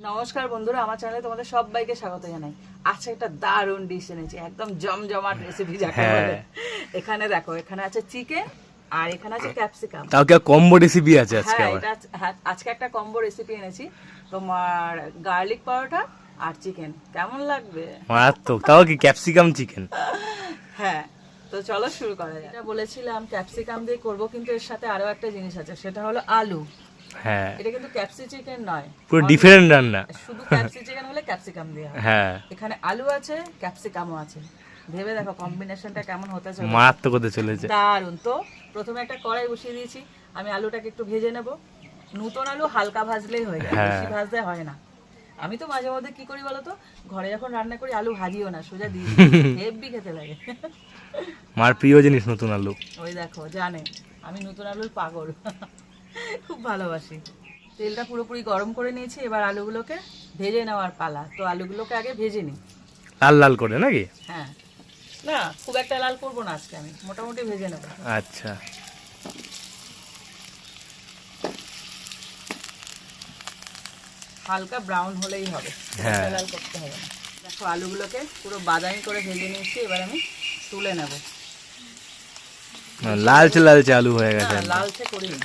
নমস্কার বন্ধুরা, আমার চ্যানেলে তোমাদের সবাইকে স্বাগত জানাই। আজকে একটা দারুণ ডিশ এনেছি, একদম জমজমাট রেসিপি যাকে বলে। এখানে দেখো, এখানে আছে চিকেন আর এখানে আছে ক্যাপসিকাম। তাও কি কম্বো রেসিপি আছে আজকে? হ্যাঁ, এটা আজকে একটা কম্বো রেসিপি এনেছি। তোমার গার্লিক পরোটা আর চিকেন কেমন লাগবে? মারাত্মক। তাও কি ক্যাপসিকাম চিকেন? হ্যাঁ, তো চলো শুরু করা যাক। এটা বলেছিলাম ক্যাপসিকাম দিয়ে করব, কিন্তু এর সাথে আরো একটা জিনিস আছে, সেটা হলো আলু। হ্যাঁ, এটা কিন্তু ক্যাপসি চিকেন নয়, পুরো ডিফারেন্ট রান্না। শুধু ক্যাপসি চিকেন হলে ক্যাপসিকাম দিয়ে হয়। হ্যাঁ, এখানে আলু আছে, ক্যাপসিকামও আছে। ভেবে দেখো কম্বিনেশনটা কেমন হতে চলেছে। মারাত্মক হতে চলেছে। দারুন। তো প্রথমে একটা কড়াই বসিয়ে দিয়েছি, আমি আলুটাকে একটু ভেজে নেব। নতুন আলু হালকা ভাজলেই হয়ে যায়, বেশি ভাজতে হয় না। আমি তো মাঝে মধ্যে কি করি বলতো, ঘরে যখন রান্না করি আলু ভাজিও না, সোজা দিয়ে হেভি খেতে লাগে। মার প্রিয় জিনিস নতুন আলু। ওই দেখো, জানে আমি নতুন আলুর পাগল, খুব ভালোবাসি। তেলটা পুরোপুরি গরম করে নিয়েছি, এবার আলুগুলোকে ভেজে নেওয়ার পালা। তো আলুগুলোকে আগে ভেজে নিই, লাল লাল করে নাকি? হ্যাঁ, না খুব একটা লাল করবো না আজকে, আমি মোটামুটি ভেজে নেব। আচ্ছা, হালকা ব্রাউন হলেই হবে, হ্যাঁ, লাল করতে হবে না। দেখো আলুগুলোকে পুরো বাদামি করে ভেজে নিয়েছি, এবার আমি তুলে নেব। লালচে লালচে আলু হয়ে গেছে। লালচে করিনি,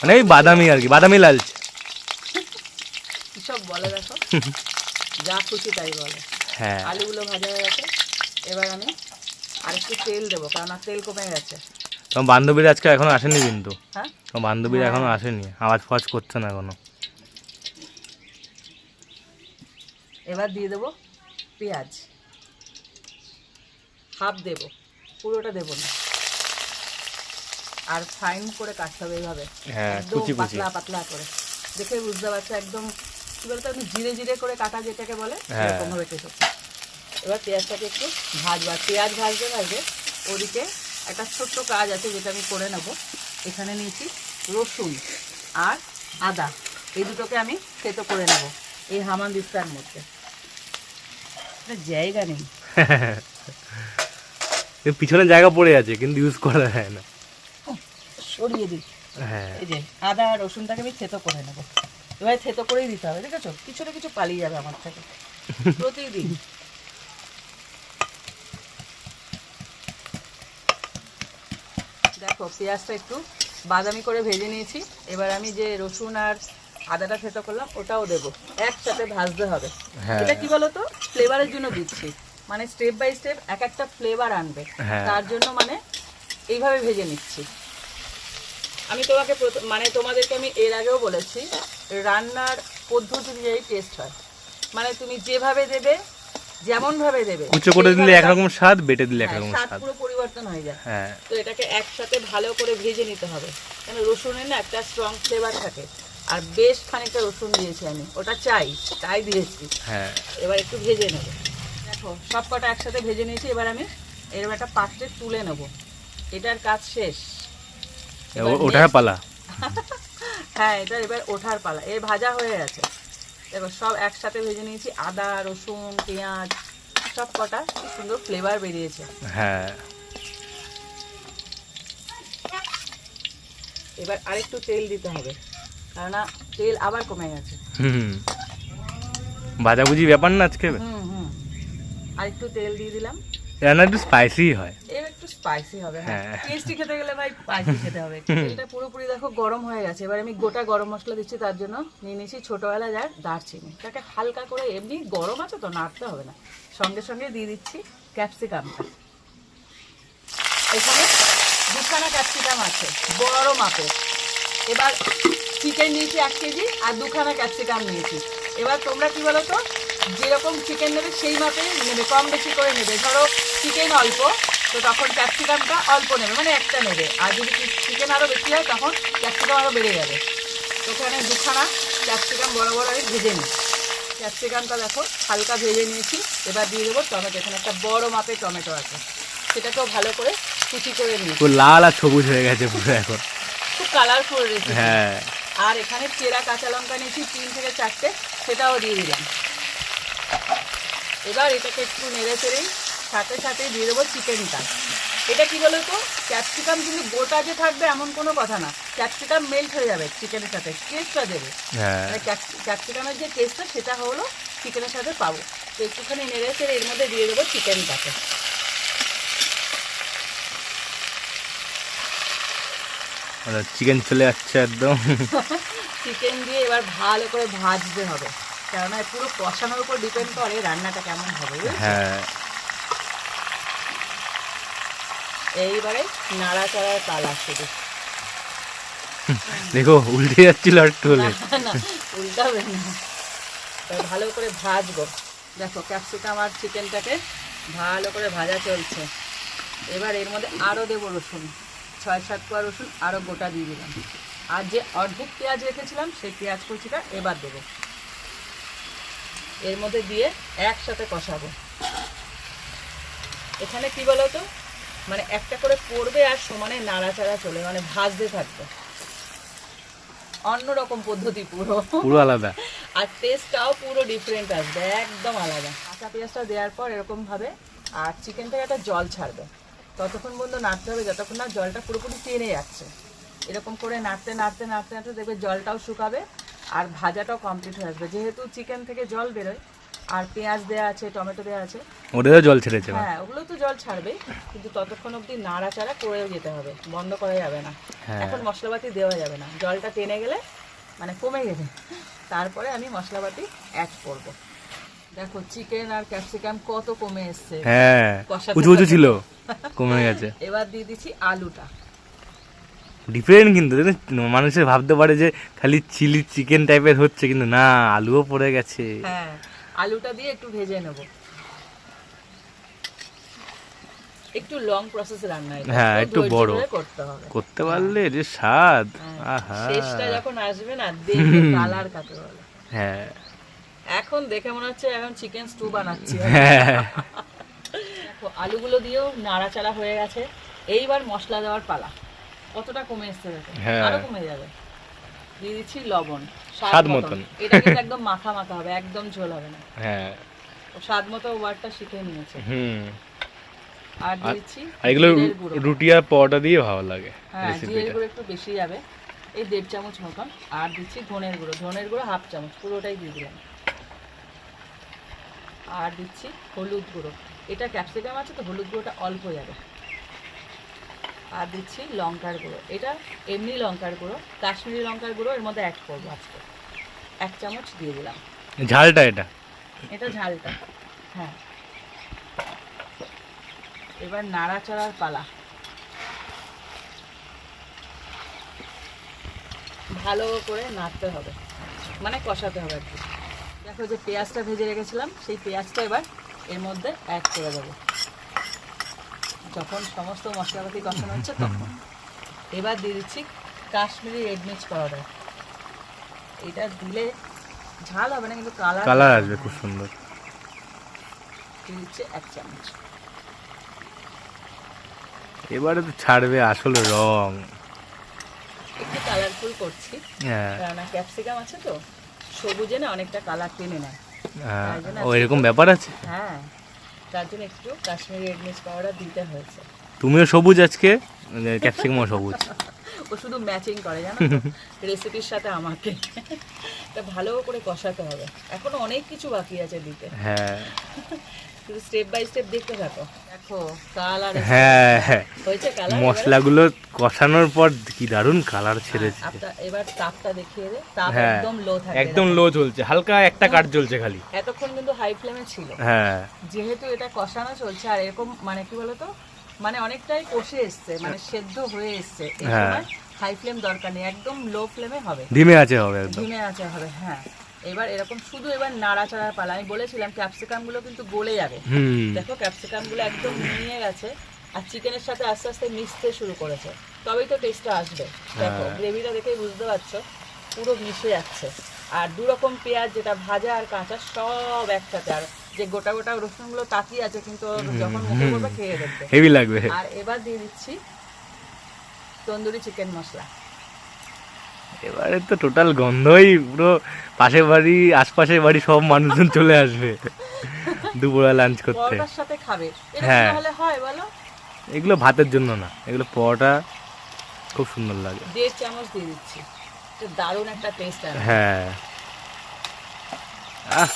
মানে এই বাদামি আর কি, বাদামি লালচে। কিসব বলে দেখো, যা খুশি তাই বলে। হ্যাঁ, আলুগুলো ভাজা হয়ে গেছে, এবার আমি আরেকটু তেল দেবো, কারণ আর তেল কমে গেছে। তোমার বান্ধবীরা আজকে এখনো আসেনি কিন্তু। হ্যাঁ, তোমার বান্ধবীরা এখনো আসেনি, আওয়াজ ফাওয়াজ করছে না এখনো। এবার দিয়ে দেবো পেঁয়াজ, হাফ দেবো, পুরোটা দেবো না। আর ফাইন করে কাটতে হবে এইভাবে, হ্যাঁ, একদম কুচি কুচি। পাতলা পাতলা করে, দেখে বুঝতে পারছো একদম কি বলতো, আমি জিরে জিরে করে কাটা যেটাকে বলে, সেরকম ভাবে কেটে। এবার পেঁয়াজটাকে একটু ভাজবো, আর পেঁয়াজ ভাজতে ভাজতে ওদিকে একটা ছোট্ট কাজ আছে যেটা আমি করে নেব। এখানে নিয়েছি রসুন আর আদা, এই দুটোকে আমি থেতো করে নেব এই হামানদিস্তার মধ্যে। জায়গা নেই, পিছনে জায়গা পড়ে আছে কিন্তু ইউজ করা যায় না। সরিয়ে দিই। হ্যাঁ, এই যে আদা আর রসুনটাকে আমি থেতো করে নেব। এবার থেতো করেই দিতে হবে, দেখেছো কিছু না কিছু পালিয়ে যাবে আমার থেকে প্রতিদিন। দেখো পেঁয়াজটা একটু বাদামি করে ভেজে নিয়েছি, এবার আমি যে রসুন আর আদাটা থেতো করলাম ওটাও দেবো, একসাথে ভাজতে হবে। এটা কি বলতো, ফ্লেভারের জন্য দিচ্ছি, মানে স্টেপ বাই স্টেপ এক একটা ফ্লেভার আনবে, তার জন্য মানে এইভাবে ভেজে নিচ্ছি। আমি তোমাকে মানে তোমাদেরকে আমি এর আগেও বলেছি, রান্নার পদ্ধতি অনুযায়ী টেস্ট হয়, মানে তুমি যেভাবে দেবে, যেমন ভাবে দেবে, কুচো করে দিলে একরকম স্বাদ, বেটে দিলে একরকম স্বাদ স্বাদ। পুরো পরিবর্তন হয়ে যায়। হ্যাঁ, তো এটাকে একসাথে ভালো করে ভেজে নিতে হবে, কারণ রসুনের না একটা স্ট্রং ফ্লেভার থাকে, আর বেশ খানিকটা রসুন দিয়েছি আমি, ওটা চাই তাই দিয়েছি। হ্যাঁ, এবার একটু ভেজে নেব। দেখো সব কটা একসাথে ভেজে নিয়েছি, এবার আমি এরকম একটা পাত্রে তুলে নেব। এটার কাজ শেষ, ওটার পালা। হ্যাঁ, এটা এবার ওঠার পালা। এর ভাজা হয়ে গেছে, দেখো সব একসাথে ভেজে নিয়েছি, আদা রসুন পেঁয়াজ সব কটা, কি সুন্দর ফ্লেভার বেরিয়েছে। হ্যাঁ, এবার আরেকটু তেল দিতে হবে, কেননা তেল আবার কমে গেছে। ভাজাভুজি ব্যাপার না আজকে। আরেকটু তেল দিয়ে দিলাম, রান্না একটু স্পাইসি হয়। এর একটু স্পাইসি হবে। হ্যাঁ, হ্যাঁ, টেস্টি খেতে গেলে ভাই স্পাইসি খেতে হবে। তেলটা পুরোপুরি দেখো গরম হয়ে গেছে, এবার আমি গোটা গরম মশলা দিচ্ছি, তার জন্য নিয়ে নিয়েছি ছোটো এলাচ আর দারচিনি। তাকে হালকা করে, এমনি গরম আছে তো নাড়তে হবে না, সঙ্গে সঙ্গে দিয়ে দিচ্ছি ক্যাপসিকামটা। এখানে দুখানা ক্যাপসিকাম আছে বড় মাপের। এবার চিকেন নিয়েছি 1 কেজি আর দুখানা ক্যাপসিকাম নিয়েছি। এবার তোমরা কি বলো তো, যেরকম চিকেন নেবে সেই মাপে নেবে, কম বেশি করে নেবে। ধরো চিকেন অল্প, তো তখন ক্যাপসিকামটা অল্প নেবে, মানে একটা নেবে। আর যদি চিকেন আরও বেশি হয় তখন ক্যাপসিকাম আরও বেড়ে যাবে। তো ওখানে দুখানা ক্যাপসিকাম বড় বড় আমি ভেজে নিই। ক্যাপসিকামটা দেখো হালকা ভেজে নিয়েছি, এবার দিয়ে দেবো টমেটো। এখানে একটা বড় মাপের টমেটো আছে, সেটাকেও ভালো করে কুচি করে নিই। লাল আর সবুজ হয়ে গেছে পুরো এখন, খুব কালারফুল রেসিপি। হ্যাঁ, আর এখানে চেরা কাঁচা লঙ্কা নিয়েছি 3 থেকে 4টে, সেটাও দিয়ে দিলাম। এবার এটাকে একটু নেড়ে চেড়েই সাথে সাথে দিয়ে দেবো চিকেনটা। এটা কি বলো তো, ক্যাপসিকাম কিন্তু গোটা যে থাকবে এমন কোনো কথা না, ক্যাপসিকাম মেল্ট হয়ে যাবে চিকেনের সাথে, টেস্টটা দেবে। হ্যাঁ মানে ক্যাপসিকামের যে টেস্টটা সেটা হলো চিকেনের সাথে পাবো। তো একটুখানি নেড়ে চেড়ে এর মধ্যে দিয়ে দেবো চিকেনটাকে। চিকেন চলে যাচ্ছে একদম। চিকেন দিয়ে এবার ভালো করে ভাজতে হবে, কেননা পুরো কষানোর উপর ডিপেন্ড করে রান্নাটা কেমন হবে, বুঝেছো? হ্যাঁ এইবারে নাড়াচাড়ার পালা শুধু। দেখো উল্টে যাচ্ছিল আর একটু হলে। না না, উল্টাবে না। এবার ভালো করে ভাজবো। দেখো ক্যাপসিকাম আর চিকেনটাকে ভালো করে ভাজা চলছে। এবার এর মধ্যে আরও দেবো রসুন, 6-7 কোয়া রসুন আরও গোটা দিয়ে দিলাম। আর যে অর্ধেক পেঁয়াজ রেখেছিলাম সেই পেঁয়াজ কুচিটা এবার দেবো এর মধ্যে, দিয়ে একসাথে কষাবো। এখানে কি বলো তো, মানে একটা করে পড়বে আর সমানে নাড়াচাড়া চলে, মানে ভাজতে থাকবে। অন্যরকম পদ্ধতি পুরো, পুরো আলাদা। আর টেস্টটাও পুরো ডিফারেন্ট আসবে, একদম আলাদা। কাঁচা পেঁয়াজটা দেওয়ার পর এরকম ভাবে আর চিকেন থেকে একটা জল ছাড়বে, ততক্ষণ পর্যন্ত নাড়তে হবে যতক্ষণ না জলটা পুরোপুরি টেনে যাচ্ছে। এরকম করে নাড়তে নাড়তে নাড়তে নাড়তে দেখবে জলটাও শুকাবে আর ভাজাটাও কমপ্লিট হয়ে আসবে। যেহেতু চিকেন থেকে জল বেরোয় আর পেঁয়াজ দেওয়া আছে, টমেটো দেওয়া আছে, ওদেরও জল ছেড়েছে। হ্যাঁ ওগুলো তো জল ছাড়বে, কিন্তু ততক্ষণ অবধি নাড়াচাড়া করেও যেতে হবে, বন্ধ করা যাবে না। হ্যাঁ। এখন মশলাপাতি দেওয়া যাবে না, জলটা টেনে গেলে মানে কমে গেলে তারপরে আমি মশলাপাতি অ্যাড করব। দেখো চিকেন আর ক্যাপসিকাম কত কমে এসছে, হ্যাঁ কষাতে উঁচু উঁচু কষাতে। ছিল, কমে গেছে। এবার দিয়ে দিচ্ছি আলুটা। ডিফারেন্ট কিন্তু দেখুন, মানুষের ভাবতে পারে যে খালি চিলি চিকেন টাইপের হচ্ছে, কিন্তু না, আলুও পড়ে গেছে। হ্যাঁ আলুটা দিয়ে একটু ভেজে নেব। একটু লং প্রসেস রান্না এটা, হ্যাঁ, খুব একটু ধৈর্য বড়। ধরে করতে হবে। করতে পারলে যে স্বাদ, হ্যাঁ, আহা। শেষটা যখন আসবে না, দেখে কালার কাকে বলে। হ্যাঁ এখন দেখে মনে হচ্ছে এখন চিকেন স্টু বানাচ্ছি। হ্যাঁ দেখো আলুগুলো দিয়েও নাড়াচাড়া হয়ে গেছে, এইবার মশলা দেওয়ার পালা। কতটা কমে এসছে দেখো, হ্যাঁ। আরো কমে যাবে। দিয়ে দিচ্ছি লবণ স্বাদ মতন। এটা কিন্তু একদম মাখা মাখা হবে, একদম ঝোল হবে না। হ্যাঁ ও স্বাদ মতো ওয়ার্ডটা শিখে নিয়েছে। হুম। আর দিয়ে দিচ্ছি আর এগুলো জিরের গুঁড়ো। রুটি আর পরোটা দিয়ে ভালো লাগে হ্যাঁ জিরের রেসিপিটা। গুঁড়ো একটু বেশি যাবে, এই 1.5 চামচ মতন। আর দিচ্ছি ধনের গুঁড়ো, ধনের গুঁড়ো 1/2 চামচ, পুরোটাই দিয়ে দিলাম। আর দিচ্ছি হলুদ গুঁড়ো, এটা ক্যাপসিকাম আছে তো হলুদ গুঁড়োটা অল্প যাবে। আর দিচ্ছি লঙ্কার গুঁড়ো, এটা এমনি লঙ্কার গুঁড়ো, কাশ্মীরি লঙ্কার গুঁড়ো এর মধ্যে অ্যাড করবো আজকে। 1 চামচ দিয়ে দিলাম। ঝালটা এটা। এটা ঝালটা, হ্যাঁ। এবার নাড়াচাড়ার পালা। ভালো করে নাড়তে হবে, মানে কষাতে হবে আর কি। দেখো যে পেঁয়াজটা ভেজে রেখেছিলাম সেই পেঁয়াজটা এবার এর মধ্যে অ্যাড করে দেবো, যখন সমস্ত মশলাপাতি কষানো হচ্ছে তখন। এবার দিয়ে দিচ্ছি কাশ্মীরি রেড মির্চ পাউডার। এটা দিলে ঝাল হবে না, কিন্তু কালার আসবে খুব সুন্দর। দিয়ে দিচ্ছি 1 চামচ। এবারে তো ছাড়বে আসল রং। একটু কালারফুল করছি, হ্যাঁ কেননা ক্যাপসিকাম আছে তো, সবুজে না অনেকটা কালার টেনে নেয়। হ্যাঁ, তাই জন্য ও এরকম ব্যাপার আছে। হ্যাঁ, তার জন্য একটু কাশ্মীরি রেড মির্চ পাউডার দিতে হয়েছে। তুমিও সবুজ আজকে, ক্যাপসিকামও সবুজ। ও শুধু ম্যাচিং করে জানো তো রেসিপির সাথে আমাকে। তা ভালো করে কষাতে হবে, এখনো অনেক কিছু বাকি আছে দিতে, হ্যাঁ শুধু স্টেপ বাই স্টেপ দেখতে থাকো। দেখো কালার হ্যাঁ হ্যাঁ, হয়েছে, কালার মশলাগুলো কষানোর পর কি দারুণ কালার ছেড়েছে। এবার তাপটা দেখিয়ে দে, তাপ হ্যাঁ একদম লো থাকবে, একদম লো চলছে, হালকা একটা কাঠ জ্বলছে খালি। এতক্ষণ কিন্তু হাই ফ্লেমে ছিল। হ্যাঁ যেহেতু এটা কষানো চলছে আর এরকম মানে কি বলতো, মানে অনেকটাই কষে এসছে, মানে সেদ্ধ হয়ে এসছে, এই হ্যাঁ। সময় হাই ফ্লেম দরকার নেই, একদম লো ফ্লেমে হবে, ধিমে আছে হবে একদম। ধিমে আঁচে হবে। হ্যাঁ এবার এরকম শুধু এবার নাড়াচাড়ার পালা। আমি বলেছিলাম ক্যাপসিকাম গুলো কিন্তু গলে যাবে, হুম। দেখো ক্যাপসিকাম গুলো একদম মিলিয়ে গেছে আর চিকেনের সাথে আস্তে আস্তে মিশতে শুরু করেছে, তবেই তো টেস্টটা আসবে। দেখো হ্যাঁ। গ্রেভিটা দেখেই বুঝতে পারছো পুরো মিশে যাচ্ছে। আর 2 রকম পেঁয়াজ, যেটা ভাজা আর কাঁচা, সব একসাথে। আর যে গোটা গোটা রসুনগুলো তাকিয়ে আছে, কিন্তু যখন মুখে করবে খেয়ে দেখবে। হেভি লাগবে। আর এবার দিয়ে দিচ্ছি তন্দুরি চিকেন মশলা। এবারে তো টোটাল গন্ধই পুরো, পাশের বাড়ি আশপাশের বাড়ি সব মানুষজন চলে আসবে দুপুরবেলা লাঞ্চ করতে। পরোটার সাথে খাবে, এরকম হ্যাঁ। হলে হয় বলো? এগুলো ভাতের জন্য না, এগুলো পরোটা খুব সুন্দর লাগে। 1.5 চামচ দিয়ে দিচ্ছি, তো দারুণ একটা টেস্ট আসবে। হ্যাঁ,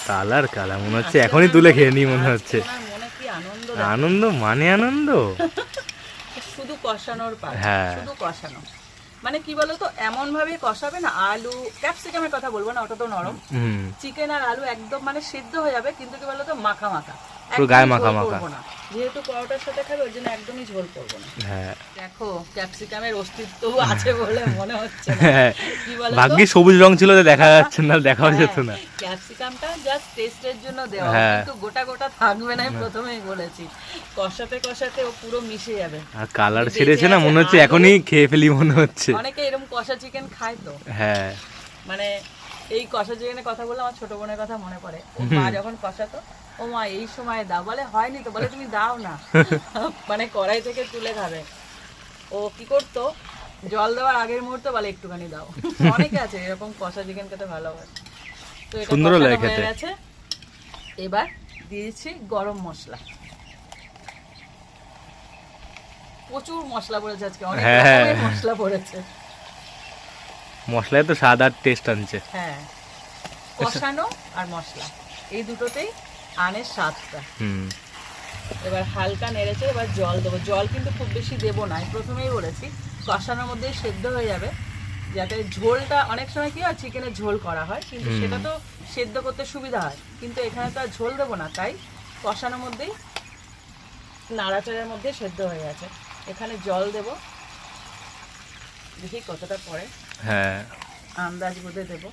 কালার কালার মনে হচ্ছে এখনই তুলে খেয়ে নি মনে হচ্ছে। মনে কি আনন্দ, আনন্দ মানে আনন্দ। শুধু কষানোর পার, হ্যাঁ। শুধু কষানো। মানে কি বলতো, এমন ভাবে কষাবে না, আলু ক্যাপসিকামের কথা বলবো না, ওটা তো নরম। চিকেন আর আলু একদম মানে সিদ্ধ হয়ে যাবে, কিন্তু কি বলতো মাখা মাখা, পুরো গায়ে মাখা মাখা। যেহেতু পরোটার সাথে খাবে ওই জন্য একদমই ঝোল করবো না। হ্যাঁ, দেখো ক্যাপসিকামের অস্তিত্ব আছে বলে মনে হচ্ছে না। হ্যাঁ, কি বলতো, ভাগ্যে সবুজ রং ছিল যে দেখা যাচ্ছে না, দেখাও যেত না। ক্যাপসিকামটা জাস্ট টেস্টের জন্য দেওয়া, হ্যাঁ। কিন্তু গোটা গোটা থাকবে না, আমি প্রথমেই বলেছি। কষাতে কষাতে ও পুরো মিশে যাবে। আর কালার ছেড়েছে না, মনে হচ্ছে এখনই খেয়ে ফেলি মনে হচ্ছে। অনেকে এরকম কষা চিকেন খায় তো। হ্যাঁ, মানে এই কষা চিকেনের কথা বললে আমার ছোট বোনের কথা মনে পড়ে। ও মা যখন কষাতো, ও মা এই সময় দাও, বলে হয়নি তো, বলে তুমি দাও না। মানে কড়াই থেকে তুলে খাবে। ও কি করতো, জল দেওয়ার আগের মুহূর্তে বলে একটুখানি দাও। অনেকে আছে এরকম কষা চিকেন খেতে ভালোবাসে। তো এটা সুন্দরও লাগে কষানো হয়ে খেতে। গেছে। এবার দিয়ে দিচ্ছি গরম মশলা। প্রচুর মশলা পড়েছে আজকে, অনেক হ্যাঁ। রকমের মশলা পড়েছে। মশলায় তো স্বাদ আর টেস্ট আনছে। হ্যাঁ, কষানো আর মশলা এই দুটোতেই আনের স্বাদটা। এবার হালকা নেড়েছে, এবার জল দেবো। জল কিন্তু খুব বেশি দেবো না, আমি প্রথমেই বলেছি কষানোর মধ্যেই সেদ্ধ হয়ে যাবে, যাতে ঝোলটা, অনেক সময় কি হয় চিকেনের ঝোল করা হয়, কিন্তু সেটা তো সেদ্ধ করতে সুবিধা হয়, কিন্তু এখানে তো আর ঝোল দেবো না, তাই কষানোর মধ্যেই নাড়াচাড়ার মধ্যে সেদ্ধ হয়ে গেছে। এখানে জল দেব, দেখি কতটা পরে, হ্যাঁ, আন্দাজ বুঝে দেব।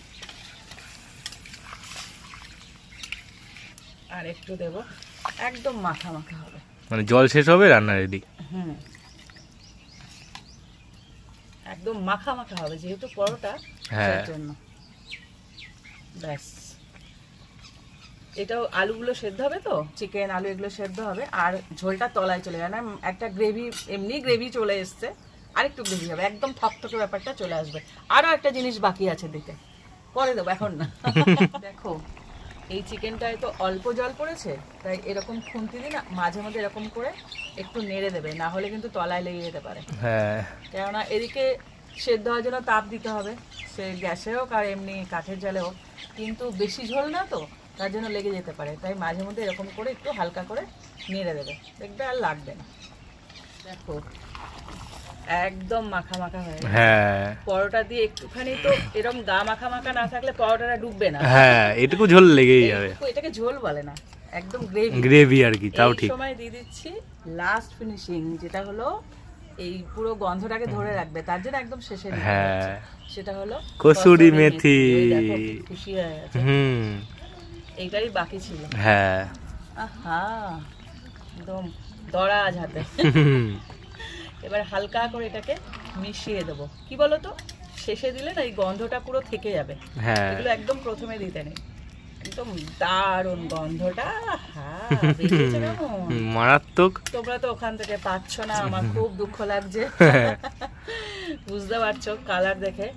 আর একটু দেব, একদম মাখা মাখা হবে, মানে জল শেষ হবে রান্না রেডি। একদম মাখা মাখা হবে যেহেতু পরোটা, হ্যাঁ। তার জন্য। ব্যাস, এটাও আলুগুলো সেদ্ধ হবে তো, চিকেন আলু এগুলো সেদ্ধ হবে, আর ঝোলটা তলায় চলে যাবে না, একটা গ্রেভি, এমনি গ্রেভি চলে এসছে, আরেকটু গ্রেভি হবে, একদম থকথকে ব্যাপারটা চলে আসবে। আরও একটা জিনিস বাকি আছে দিতে, পরে দেবো, এখন না। দেখো এই চিকেনটায় তো অল্প জল পড়েছে, তাই এরকম খুন্তি দিই না, মাঝে মধ্যে এরকম করে একটু নেড়ে দেবে, না হলে কিন্তু তলায় লেগে যেতে পারে। হ্যাঁ, কেননা এদিকে সেদ্ধ হওয়ার জন্য তাপ দিতে হবে, সে গ্যাসে হোক আর এমনি কাঠের জালে হোক, কিন্তু বেশি ঝোল না তো, তার জন্য লেগে যেতে পারে, তাই মাঝে মধ্যে এরকম করে একটু হালকা করে নেড়ে দেবে, দেখবে আর লাগবে না। দেখো একদম মাখা মাখা হয়ে গেছে। হ্যাঁ, পরোটা দিয়ে একটুখানি তো এরকম গা মাখা মাখা না থাকলে পরোটাটা ডুববে না। হ্যাঁ, এটুকু ঝোল লেগেই যাবে। এটাকে ঝোল বলে না, একদম গ্রেভি। গ্রেভি আর কি, তাও ঠিক। এই সময় দিয়ে দিচ্ছি লাস্ট ফিনিশিং, যেটা হলো এই পুরো গন্ধটাকে ধরে রাখবে, তার জন্য একদম শেষে দিতে হ্যাঁ, হচ্ছে। সেটা হলো কসুরি মেথি। ওই দেখো কি খুশি হয়ে গেছে। এইটাই বাকি ছিল। হ্যাঁ, আহা, একদম দরাজ হাতে। এবার হালকা করে এটাকে মিশিয়ে দেবো। কি বলো তো, শেষে দিলে না এই গন্ধটা পুরো থেকে যাবে। হ্যাঁ, এগুলো একদম প্রথমে দিতে নেই, একদম দারুণ গন্ধটা। বেরিয়েছে কেমন মারাত্মক। তোমরা তো ওখান থেকে পাচ্ছ না, আমার খুব দুঃখ লাগছে। বুঝতে পারছো কালার দেখে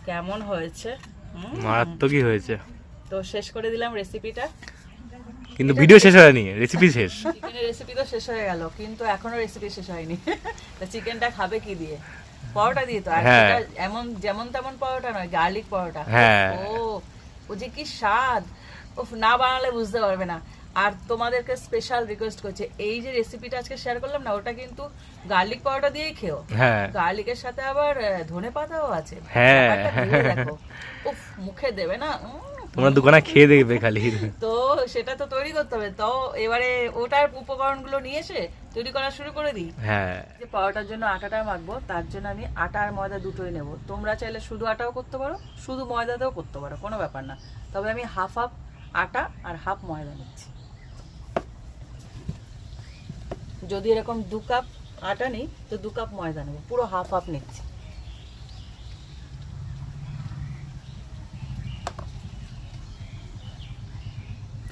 কেমন হয়েছে। মারাত্মকই হয়েছে। তো শেষ করে দিলাম রেসিপিটা, কিন্তু ভিডিও শেষ হয়নি, রেসিপি শেষ। চিকেনের রেসিপি তো শেষ হয়ে গেল, কিন্তু এখনো রেসিপি শেষ হয়নি। তো চিকেনটা খাবে কি দিয়ে? পরোটা দিয়ে তো। আর হ্যাঁ। এটা এমন যেমন তেমন পরোটা নয়, গার্লিক পরোটা। হ্যাঁ। ও যে কি স্বাদ, উফ, না বানালে বুঝতে পারবে না। আর তোমাদেরকে স্পেশাল রিকোয়েস্ট করছে, এই যে রেসিপিটা আজকে শেয়ার করলাম না, ওটা কিন্তু গার্লিক পরোটা দিয়েই খেও। হ্যাঁ, গার্লিকের সাথে আবার ধনে পাতাও আছে। হ্যাঁ। ব্যাপারটা ভেবে দেখো, উফ, মুখে দেবে না। তোমরা দোকানে খেয়ে দেখবে খালি। তো সেটা তো তৈরি করতে হবে, তো এবারে ওটার উপকরণগুলো নিয়ে এসে তৈরি করা শুরু করে দিই। হ্যাঁ, যে পরোটার জন্য আটাটা মাখবো, তার জন্য আমি আটা আর ময়দা দুটোই নেব। তোমরা চাইলে শুধু আটাও করতে পারো, শুধু ময়দাতেও করতে পারো, কোনো ব্যাপার না। তবে আমি হাফ হাফ আটা আর হাফ ময়দা নিচ্ছি। যদি এরকম 2 কাপ আটা নিই তো 2 কাপ ময়দা নেব, পুরো হাফ হাফ নিচ্ছি।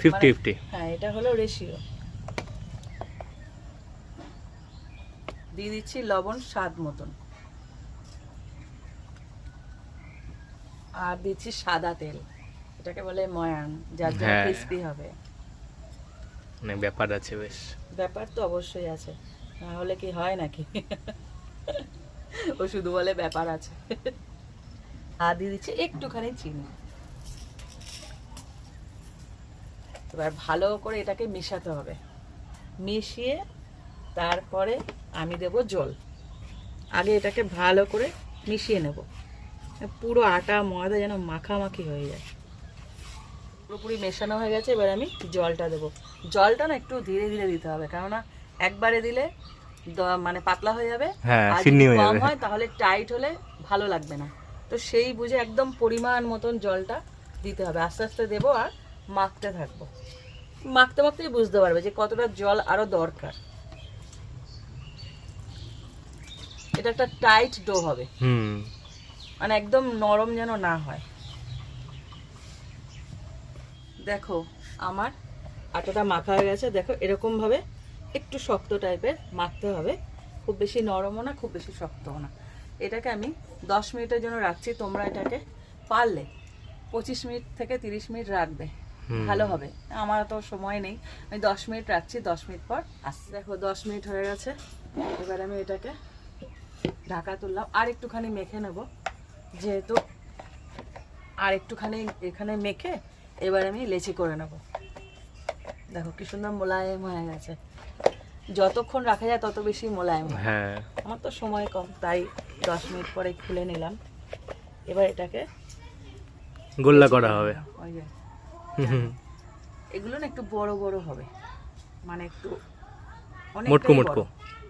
ফিফটি। হ্যাঁ, এটা হলো রেশিও। দিয়ে দিচ্ছি লবণ স্বাদ মতন, আর দিচ্ছি সাদা তেল, এটাকে বলে ময়ান, যার জন্য হ্যাঁ। ক্রিস্পি হবে। মানে ব্যাপার আছে বেশ। ব্যাপার তো অবশ্যই আছে। তাহলে কি হয় নাকি? ও শুধু বলে ব্যাপার আছে। আর দিয়ে দিচ্ছে একটুখানি চিনি। এবার ভালো করে এটাকে মেশাতে হবে, মিশিয়ে তারপরে আমি দেব জল। আগে এটাকে ভালো করে মিশিয়ে নেব, পুরো আটা ময়দা যেন মাখামাখি হয়ে যায়। পুরোপুরি মেশানো হয়ে গেছে, এবার আমি জলটা দেবো। জলটা না একটু ধীরে ধীরে দিতে হবে, কেননা একবারে দিলে মানে পাতলা হয়ে যাবে, আর যদি কম হয় তাহলে টাইট হলে ভালো লাগবে না। তো সেই বুঝে একদম পরিমাণ মতন জলটা দিতে হবে। আস্তে আস্তে দেবো আর মাখতে থাকবো। মাখতে মাখতেই বুঝতে পারবে যে কতটা জল আরো দরকার। এটা একটা টাইট ডো হবে, মানে একদম নরম যেন না হয়। দেখো আমার আটাটা মাখা হয়ে গেছে। দেখো এরকম ভাবে একটু শক্ত টাইপের মাখতে হবে, খুব বেশি নরমও না খুব বেশি শক্তও না। এটাকে আমি 10 মিনিটের জন্য রাখছি। তোমরা এটাকে পারলে 25 মিনিট থেকে 30 মিনিট রাখবে, ভালো হবে। আমার তো সময় নেই, আমি 10 মিনিট রাখছি। 10 মিনিট পর আসছি। দেখো 10 মিনিট হয়ে গেছে। এবার আমি এটাকে ঢাকা তুললাম, আর একটুখানি মেখে নেব, যেহেতু আর একটুখানি এখানে মেখে এবার আমি লেচি করে নেব। দেখো কি সুন্দর মোলায়েম হয়ে গেছে। যতক্ষণ রাখা যায় তত বেশি মোলায়েম। হ্যাঁ, আমার তো সময় কম, তাই 10 মিনিট পরে খুলে নিলাম। এবার এটাকে গোল্লা করা হবে। এগুলো না একটু বড় বড় হবে, মানে একটু মোটকো মোটকো।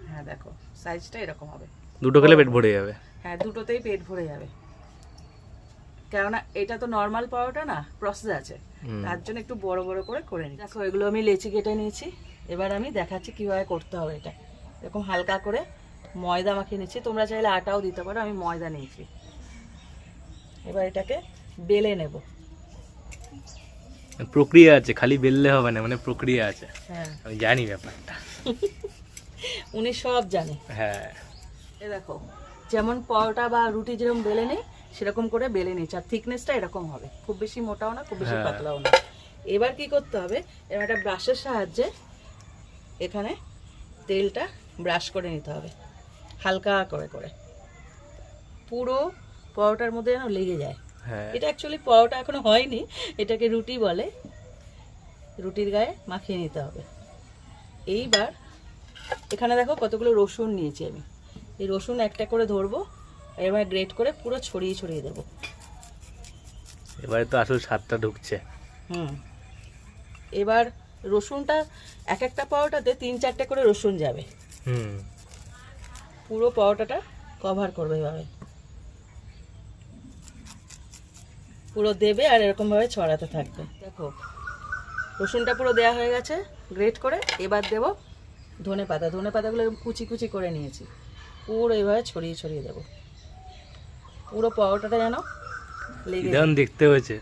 হ্যাঁ দেখো সাইজটা এরকম হবে। দুটো খেলে পেট ভরে যাবে। হ্যাঁ, দুটোতেই পেট ভরে যাবে, কেননা এটা তো নর্মাল পরোটা না, প্রসেস আছে, তার জন্য একটু বড় বড় করে করে নিই। দেখো এগুলো আমি লেচি কেটে নিয়েছি। এবার আমি দেখাচ্ছি কিভাবে করতে হবে। এটা এরকম হালকা করে ময়দা মাখিয়ে নিচ্ছি, তোমরা চাইলে আটাও দিতে পারো, আমি ময়দা নিয়েছি। এবার এটাকে বেলে নেব। প্রক্রিয়া আছে, খালি বেললে হবে না, মানে প্রক্রিয়া আছে। হ্যাঁ, আমি জানি ব্যাপারটা। উনি সব জানে। হ্যাঁ, এ দেখো যেমন পরোটা বা রুটি যেরকম বেলে নেই সেরকম করে বেলে নিচ্ছি। আর থিকনেসটা এরকম হবে, খুব বেশি মোটাও না খুব বেশি পাতলাও না। এবার কি করতে হবে, এবার একটা ব্রাশের সাহায্যে এখানে তেলটা ব্রাশ করে নিতে হবে, হালকা করে করে, পুরো পরোটার মধ্যে যেন লেগে যায়। এটা অ্যাকচুয়ালি পরোটা এখনো হয়নি, এটাকে রুটি বলে। রুটির গায়ে মাখিয়ে নিতে হবে। এইবার এখানে দেখো কতগুলো রসুন নিয়েছি আমি। এই রসুন একটা করে ধরবো, এবার গ্রেট করে পুরো ছড়িয়ে ছড়িয়ে দেবো। এবারে তো আসল স্বাদটা ঢুকছে। এবার রসুনটা এক একটা পরোটাতে 3-4টে করে রসুন যাবে। পুরো পরোটাটা কভার করবে এভাবে, পুরো দেবে আর এরকম ভাবে ছড়াতে থাকবে। দেখো রসুনটা পুরো দেয়া হয়ে গেছে গ্রেট করে। এবার দেব ধনে পাতা। ধনে পাতাগুলো কুচি কুচি করে নিয়েছি, পুরো এইভাবে ছড়িয়ে ছড়িয়ে দেবো। পুরো পরোটাটা যেন লেগে যায়। দেখতে হয়েছে।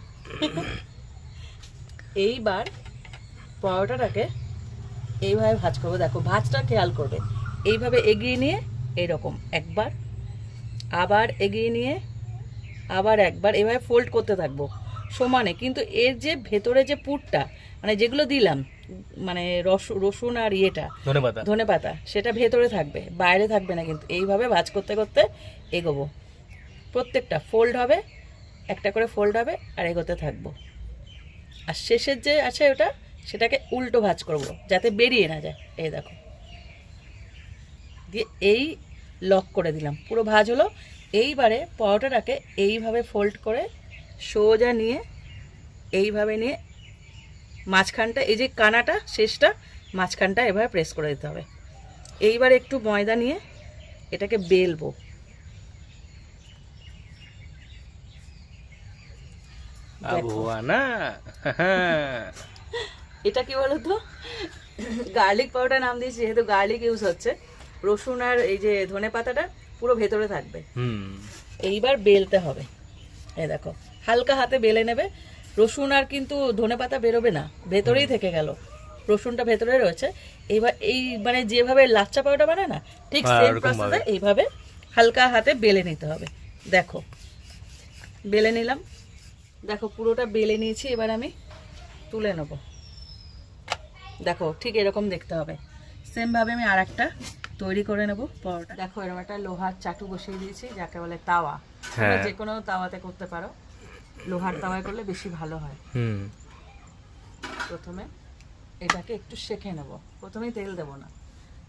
এইবার পরোটাটাকে এইভাবে ভাঁজ করবো। দেখো ভাঁজটা খেয়াল করবে, এইভাবে এগিয়ে নিয়ে এইরকম একবার, আবার এগিয়ে নিয়ে আবার একবার, এইভাবে ফোল্ড করতে থাকবো সমানে। কিন্তু এর যে ভেতরে যে পুরটা, মানে যেগুলো দিলাম, মানে রসুন আর ধনে পাতা, সেটা ভেতরে থাকবে, বাইরে থাকবে না। কিন্তু এইভাবে ভাঁজ করতে করতে এগোবো। প্রত্যেকটা ফোল্ড হবে, একটা করে ফোল্ড হবে, আর এগোতে থাকবো। আর শেষের যে আছে ওটা, সেটাকে উল্টো ভাঁজ করবো যাতে বেরিয়ে না যায়। এই দেখো, দিয়ে এই লক করে দিলাম, পুরো ভাঁজ হলো। এইবারে পরোটাটাকে এইভাবে ফোল্ড করে সোজা নিয়ে, এইভাবে নিয়ে মাঝখানটা, এই যে কানাটা শেষটা, মাঝখানটা এভাবে প্রেস করে দিতে হবে। এইবার একটু ময়দা নিয়ে এটাকে বেলবো। এটা কি বলতো, গার্লিক পাউডার নাম দিয়েছি, যেহেতু গার্লিক ইউজ হচ্ছে। রসুন আর এই যে ধনে পাতাটা পুরো ভেতরে থাকবে। এইবার বেলতে হবে। এই দেখো হালকা হাতে বেলে নেবে। রসুন আর কিন্তু ধনে পাতা বেরোবে না, ভেতরেই থেকে গেল, রসুনটা ভেতরে রয়েছে। এইবার এই মানে যেভাবে লাচ্চা পাউডার বানায় না, ঠিক সেম প্রসেসে এইভাবে হালকা হাতে বেলে নিতে হবে। দেখো বেলে নিলাম, দেখো পুরোটা বেলে নিয়েছি। এবার আমি তুলে নেব। দেখো ঠিক এরকম দেখতে হবে। সেমভাবে আমি আর একটা তৈরি করে নেব পরোটা। দেখো এরকম একটা লোহার চাটু বসিয়ে দিয়েছি, যাকে বলে তাওয়া। হ্যাঁ। তোমরা যে কোনো তাওয়াতে করতে পারো, লোহার তাওয়ায় করলে বেশি ভালো হয়। হুম। প্রথমে এটাকে একটু সেঁকে নেব, প্রথমেই তেল দেবো না,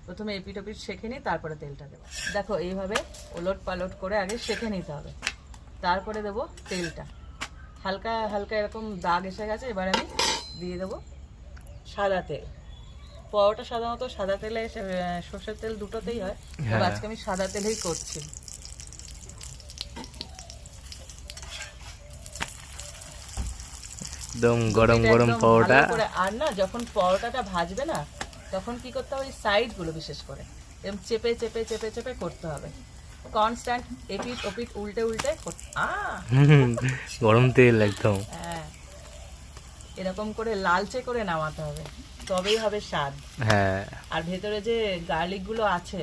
প্রথমে এপিট ওপিট সেঁকে নিই, তারপরে তেলটা দেবো। দেখো এইভাবে ওলট পালট করে আগে সেঁকে নিতে হবে, তারপরে দেবো তেলটা। হালকা হালকা এরকম দাগ এসে গেছে, এবার আমি দিয়ে দেবো সাদা তেল। পরোটা সাধারণত সাদা তেলে সর্ষের তেল দুটোতেই হয়, তবে আজকে আমি সাদা তেলেই করছি। একদম গরম এটা গরম একদম পরোটা। ভালো করে। আর না, যখন পরোটাটা ভাজবে না, তখন কি করতে হবে, সাইড গুলো বিশেষ করে এরকম চেপে চেপে চেপে চেপে করতে হবে, কনস্ট্যান্ট এপিট ওপিট উল্টে উল্টে গরম তেল একদম। হ্যাঁ, এরকম করে লালচে করে নামাতে হবে, তবেই হবে স্বাদ। হ্যাঁ। আর ভেতরে যে গার্লিক গুলো আছে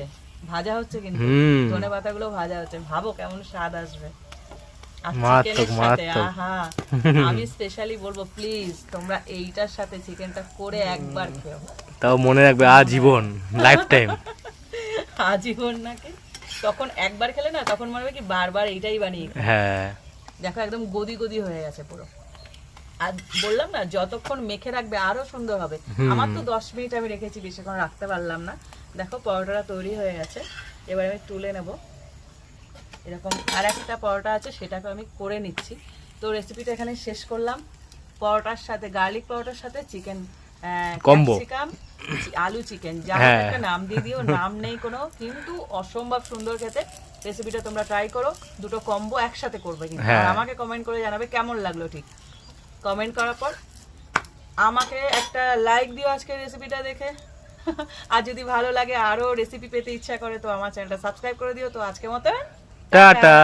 ভাজা হচ্ছে, কিন্তু ধনে পাতা গুলো ভাজা হচ্ছে, ভাবো কেমন স্বাদ আসবে। আর চিকেনের সাথে আমি স্পেশালি বলবো, প্লিজ তোমরা এইটার সাথে চিকেনটা করে একবার খেও, তাও মনে রাখবে আজীবন, লাইফ টাইম। আজীবন নাকি, তখন একবার খেলে না, তখন মনে হবে কি বারবার এইটাই বানিয়ে। হ্যাঁ। দেখো একদম গদি গদি হয়ে গেছে পুরো। আর বললাম না, যতক্ষণ মেখে রাখবে আরো সুন্দর হবে। আমার তো 10 মিনিট আমি রেখেছি, বেশিক্ষণ রাখতে পারলাম না। দেখো পরোটাটা তৈরি হয়ে গেছে, এবার আমি তুলে নেব। এরকম আর একটা পরোটা আছে, সেটাকে আমি করে নিচ্ছি। তো রেসিপিটা এখানে শেষ করলাম। পরোটার সাথে, গার্লিক পরোটার সাথে চিকেন ক্যাপসিকাম আলু চিকেন, যা একটা নাম দিয়ে দিও, নাম নেই কোনো, কিন্তু অসম্ভব সুন্দর খেতে। রেসিপিটা তোমরা ট্রাই করো, দুটো কম্বো একসাথে করবে কিন্তু। আর আমাকে কমেন্ট করে জানাবে কেমন লাগলো। ঠিক কমেন্ট করার পর আমাকে একটা লাইক দিও আজকের রেসিপিটা দেখে। আর যদি ভালো লাগে, আরো রেসিপি পেতে ইচ্ছা করে, তো আমার চ্যানেলটা সাবস্ক্রাইব করে দিও। তো আজকের মতো টাটা।